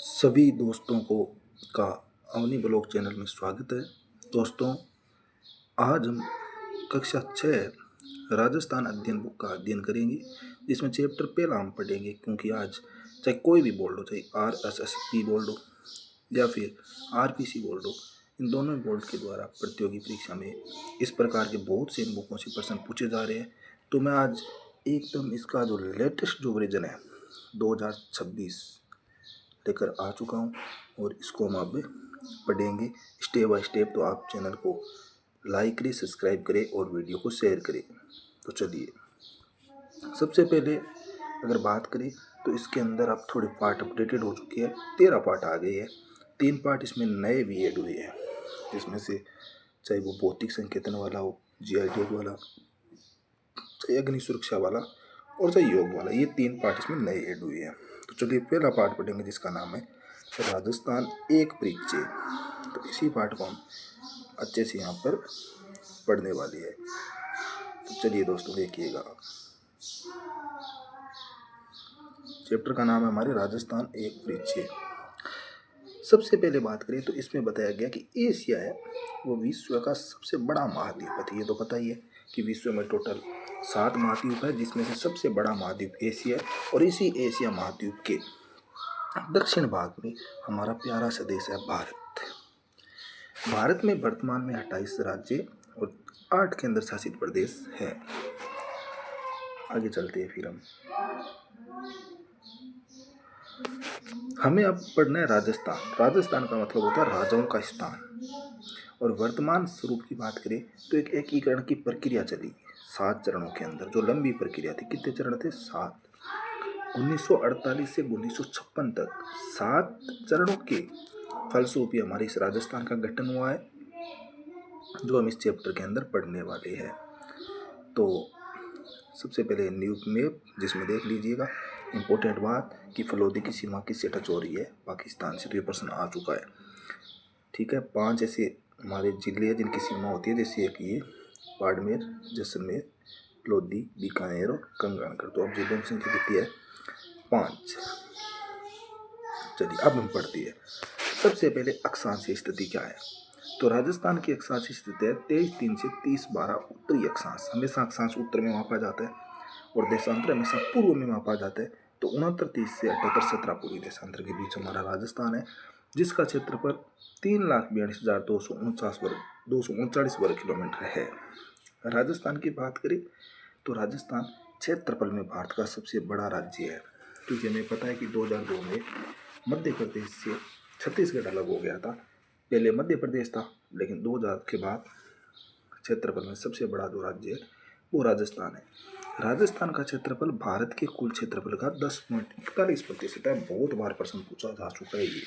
सभी दोस्तों को का अवनी ब्लॉग चैनल में स्वागत है। दोस्तों, आज हम कक्षा 6 राजस्थान अध्ययन बुक का अध्ययन करेंगे, जिसमें चैप्टर पहला हम पढ़ेंगे। क्योंकि आज चाहे कोई भी बोर्ड हो, चाहे RSSB बोर्ड हो या फिर RPC बोर्ड हो, इन दोनों बोर्ड के द्वारा प्रतियोगी परीक्षा में इस प्रकार के बहुत से बुकों से प्रश्न पूछे जा रहे हैं। तो मैं आज एकदम इसका जो लेटेस्ट जो वर्जन है 2026 लेकर आ चुका हूँ और इसको हम अब पढ़ेंगे स्टेप बाय स्टेप। तो आप चैनल को लाइक करें, सब्सक्राइब करें और वीडियो को शेयर करें। तो चलिए, सबसे पहले अगर बात करें तो इसके अंदर अब थोड़े पार्ट अपडेटेड हो चुके हैं। 13 पार्ट आ गए हैं, 3 पार्ट इसमें नए भी ऐड हुए हैं, जिसमें से चाहे वो भौतिक संकेतन वाला हो, GIDF वाला, चाहे अग्नि सुरक्षा वाला और चाहे योग वाला, ये 3 पार्ट इसमें नए ऐड हुए हैं। तो चलिए पहला पार्ट पढ़ेंगे, जिसका नाम है राजस्थान एक परिचय। तो इसी पार्ट को हम अच्छे से यहाँ पर पढ़ने वाले हैं। तो चलिए दोस्तों, देखिएगा। चैप्टर का नाम है हमारे राजस्थान एक परिचय। सबसे पहले बात करें तो इसमें बताया गया कि एशिया है वो विश्व का सबसे बड़ा महाद्वीप है। ये तो पता ही है कि विश्व में टोटल 7 महाद्वीप है, जिसमें से सबसे बड़ा महाद्वीप एशिया है। और इसी एशिया महाद्वीप के दक्षिण भाग में हमारा प्यारा सा देश है भारत। भारत में वर्तमान में 28 राज्य और 8 केंद्र शासित प्रदेश है। आगे चलते हैं फिर हमें अब पढ़ना है राजस्थान। राजस्थान का मतलब होता है राजाओं का स्थान। और वर्तमान स्वरूप की बात करें तो एक एकीकरण की प्रक्रिया चली 7 चरणों के अंदर, जो लंबी प्रक्रिया थी। कितने चरण थे? 7। 1948 से 1956 तक 7 चरणों के फलस्वरूप हमारे इस राजस्थान का गठन हुआ है, जो हम इस चैप्टर के अंदर पढ़ने वाले हैं। तो सबसे पहले न्यूज मैप, जिसमें देख लीजिएगा इम्पोर्टेंट बात कि फलोदी की सीमा किससे टच हो रही है? पाकिस्तान से। तो ये प्रश्न आ चुका है, ठीक है। 5 ऐसे हमारे जिले हैं जिनकी सीमा होती है, जैसे एक ये बाड़मेर, जैसलमेर, लोधी, बीकानेर और गंगानगर। तो अब जिलों की संख्या कितनी है? 5। चलिए अब हम पढ़ते हैं। सबसे पहले अक्षांशीय स्थिति क्या है? तो राजस्थान की अक्षांशीय स्थिति है 23/3 से 30/12 उत्तरी अक्षांश। हमेशा अक्षांश उत्तर में मापा जाता है और देशांतर हमेशा पूर्व में मापा जाता है। तो 69/30 से 78/17 पूरी देशांतर के बीच हमारा राजस्थान है, जिसका क्षेत्रफल 3,42,239 वर्ग किलोमीटर है। राजस्थान की बात करें तो राजस्थान क्षेत्रफल में भारत का सबसे बड़ा राज्य है, क्योंकि हमें पता है कि 2002 में मध्य प्रदेश से छत्तीसगढ़ अलग हो गया था। पहले मध्य प्रदेश था, लेकिन 2000 के बाद क्षेत्रफल में सबसे बड़ा जो राज्य है वो राजस्थान है। राजस्थान का क्षेत्रफल भारत के कुल क्षेत्रफल का 10.41% है। बहुत बार प्रश्न पूछा जा चुका है ये।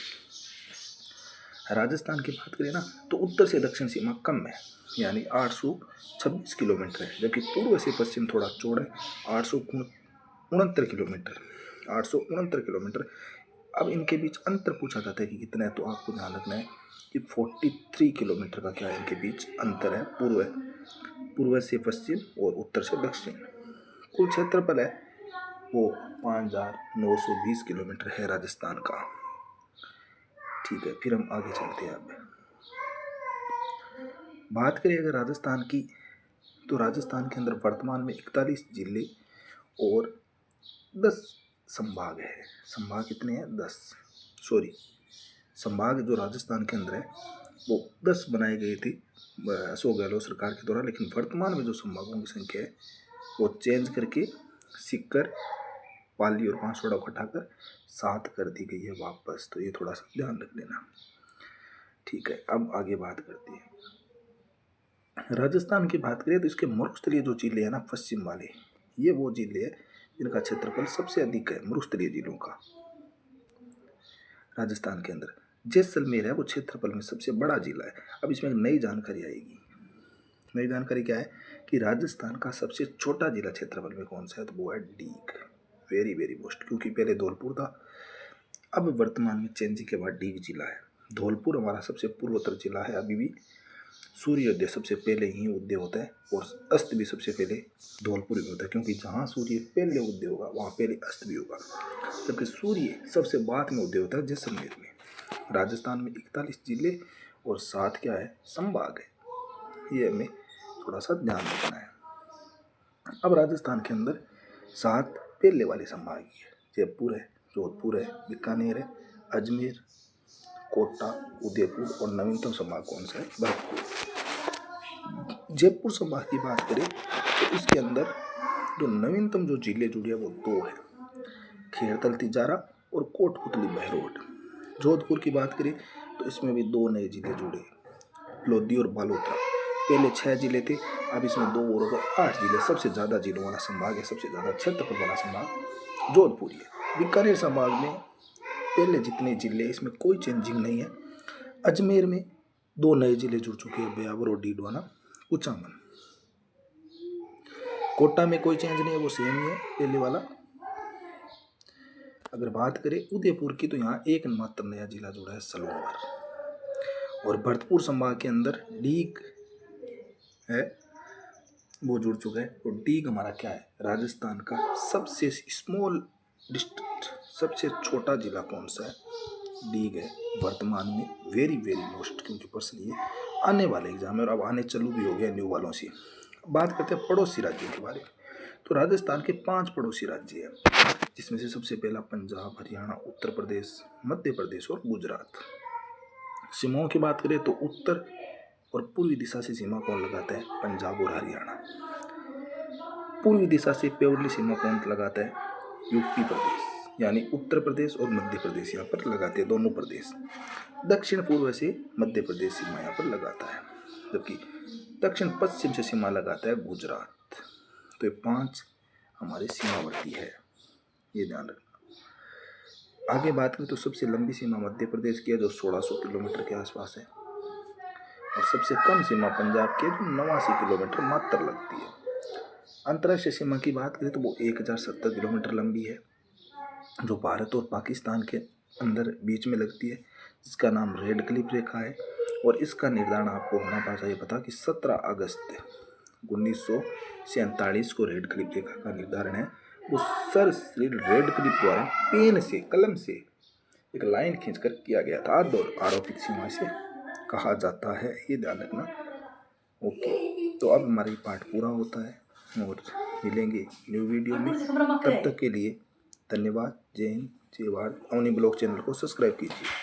राजस्थान की बात करें ना तो उत्तर से दक्षिण सीमा कम है, यानी 826 किलोमीटर है, जबकि पूर्व से पश्चिम थोड़ा चौड़ा है, 869 किलोमीटर। 869 किलोमीटर। अब इनके बीच अंतर पूछा जाता है कि कितना है, तो आपको ध्यान रखना है कि 43 किलोमीटर का क्या है इनके बीच अंतर है। पूर्व से पश्चिम और उत्तर से दक्षिण। कुल क्षेत्रफल है वो 5,920 किलोमीटर है राजस्थान का, ठीक है। फिर हम आगे चलते हैं। अब बात करें अगर राजस्थान की, तो राजस्थान के अंदर वर्तमान में 41 जिले और 10 संभाग है। संभाग कितने हैं? 10। संभाग जो राजस्थान के अंदर है वो 10 बनाए गए थे अशोक गहलोत सरकार के द्वारा, लेकिन वर्तमान में जो संभागों की संख्या है वो चेंज करके सीकर, पाली और बांसवाड़ा को हटाकर 7 कर दी गई है वापस। तो ये थोड़ा सा ध्यान रख लेना, ठीक है। अब आगे बात करते हैं। राजस्थान की बात करें तो इसके मरुस्थलीय जो जिले हैं ना, पश्चिम वाले, ये वो जिले हैं जिनका क्षेत्रफल सबसे अधिक है मरुस्थलीय जिलों का। राजस्थान के अंदर जैसलमेर है वो क्षेत्रफल में सबसे बड़ा जिला है। अब इसमें एक नई जानकारी आएगी। नई जानकारी क्या है कि राजस्थान का सबसे छोटा जिला क्षेत्रफल में कौन सा है? तो वो है डीग। वेरी वेरी मोस्ट, क्योंकि पहले धौलपुर था, अब वर्तमान में चेंजिंग के बाद डीग जिला है। धौलपुर हमारा सबसे पूर्वोत्तर जिला है अभी भी, सूर्योदय सबसे पहले ही उदय होता है और अस्त भी सबसे पहले धौलपुर में होता है, क्योंकि जहाँ सूर्य पहले उदय होगा वहाँ पहले अस्त भी होगा। जबकि सूर्य सबसे बाद में उदय होता है जैसलमेर में। राजस्थान में 41 जिले और 7 क्या है संभाग है, ये हमें थोड़ा सा ध्यान रखना है। अब राजस्थान के अंदर 7 पहले वाले संभाग है, जयपुर है, जोधपुर है, बीकानेर है, अजमेर, कोटा, उदयपुर और नवीनतम संभाग कौन सा है भरतपुर। जयपुर संभाग की बात करें तो इसके अंदर जो नवीनतम जो जिले जुड़े हैं वो 2 है, खेड़तल तिजारा और कोटपुतली बहरोड। जोधपुर की बात करें तो इसमें भी 2 नए जिले जुड़े, लोधी और बालोतरा। पहले 6 जिले थे, अब इसमें 2 और 8 जिले। सबसे ज़्यादा जिलों वाला संभाग है, सबसे ज़्यादा क्षेत्रफल वाला संभाग जोधपुर है। बीकानेर संभाग में पहले जितने जिले इसमें कोई चेंजिंग नहीं है। अजमेर में 2 नए जिले जुड़ चुके हैं, ब्यावर और डीडवाना, कुचामन। कोटा में कोई चेंज नहीं है, वो सेम ही है पहले वाला। अगर बात करें उदयपुर की तो यहाँ एक मात्र नया जिला जुड़ा है, सलूमर। और भरतपुर संभाग के अंदर डीग है, वो जुड़ चुका है। और डीग हमारा क्या है, राजस्थान का सबसे स्मॉल डिस्ट्रिक्ट, सबसे छोटा जिला कौन सा है, डीग है। वर्तमान में वेरी मोस्ट, क्योंकि पर्सन ये आने वाले एग्जाम है और अब आने चालू भी हो गया न्यू वालों से। बात करते हैं पड़ोसी राज्यों के बारे में। तो राजस्थान के 5 पड़ोसी राज्य हैं, जिसमें से सबसे पहला पंजाब, हरियाणा, उत्तर प्रदेश, मध्य प्रदेश और गुजरात। सीमाओं की बात करें तो उत्तर और पूर्वी दिशा से सीमा कौन लगाता है, पंजाब और हरियाणा। पूर्वी दिशा से प्योरली सीमा कौन लगाता है, यूपी प्रदेश, यानी उत्तर प्रदेश और मध्य प्रदेश यहाँ पर लगाते हैं, दोनों प्रदेश। दक्षिण पूर्व से मध्य प्रदेश सीमा यहाँ पर लगाता है, जबकि दक्षिण पश्चिम से सीमा लगाता है गुजरात। तो ये 5 हमारे सीमावर्ती है, ये ध्यान रखना। आगे बात करें तो सबसे लंबी सीमा मध्य प्रदेश की है, जो 1600 किलोमीटर के आसपास है। और सबसे कम सीमा पंजाब की, जो 89 किलोमीटर मात्र लगती है। अंतर्राष्ट्रीय सीमा की बात करें तो वो 1070 किलोमीटर लंबी है, जो भारत और पाकिस्तान के अंदर बीच में लगती है, जिसका नाम रेड क्लिफ रेखा है। और इसका निर्धारण आपको होना चाहिए पता कि 17 अगस्त 1947 को रेड क्लिफ रेखा का निर्धारण है। वो सर रेड क्लिफ द्वारा पेन से, कलम से एक लाइन खींचकर किया गया था, और आरोपित सीमा से कहा जाता है, ये ध्यान रखना। ओके, तो अब हमारी पाठ पूरा होता है और मिलेंगे न्यू वीडियो में। तब तक के लिए धन्यवाद। जय हिंद, जय भारत। अवनी ब्लॉग चैनल को सब्सक्राइब कीजिए।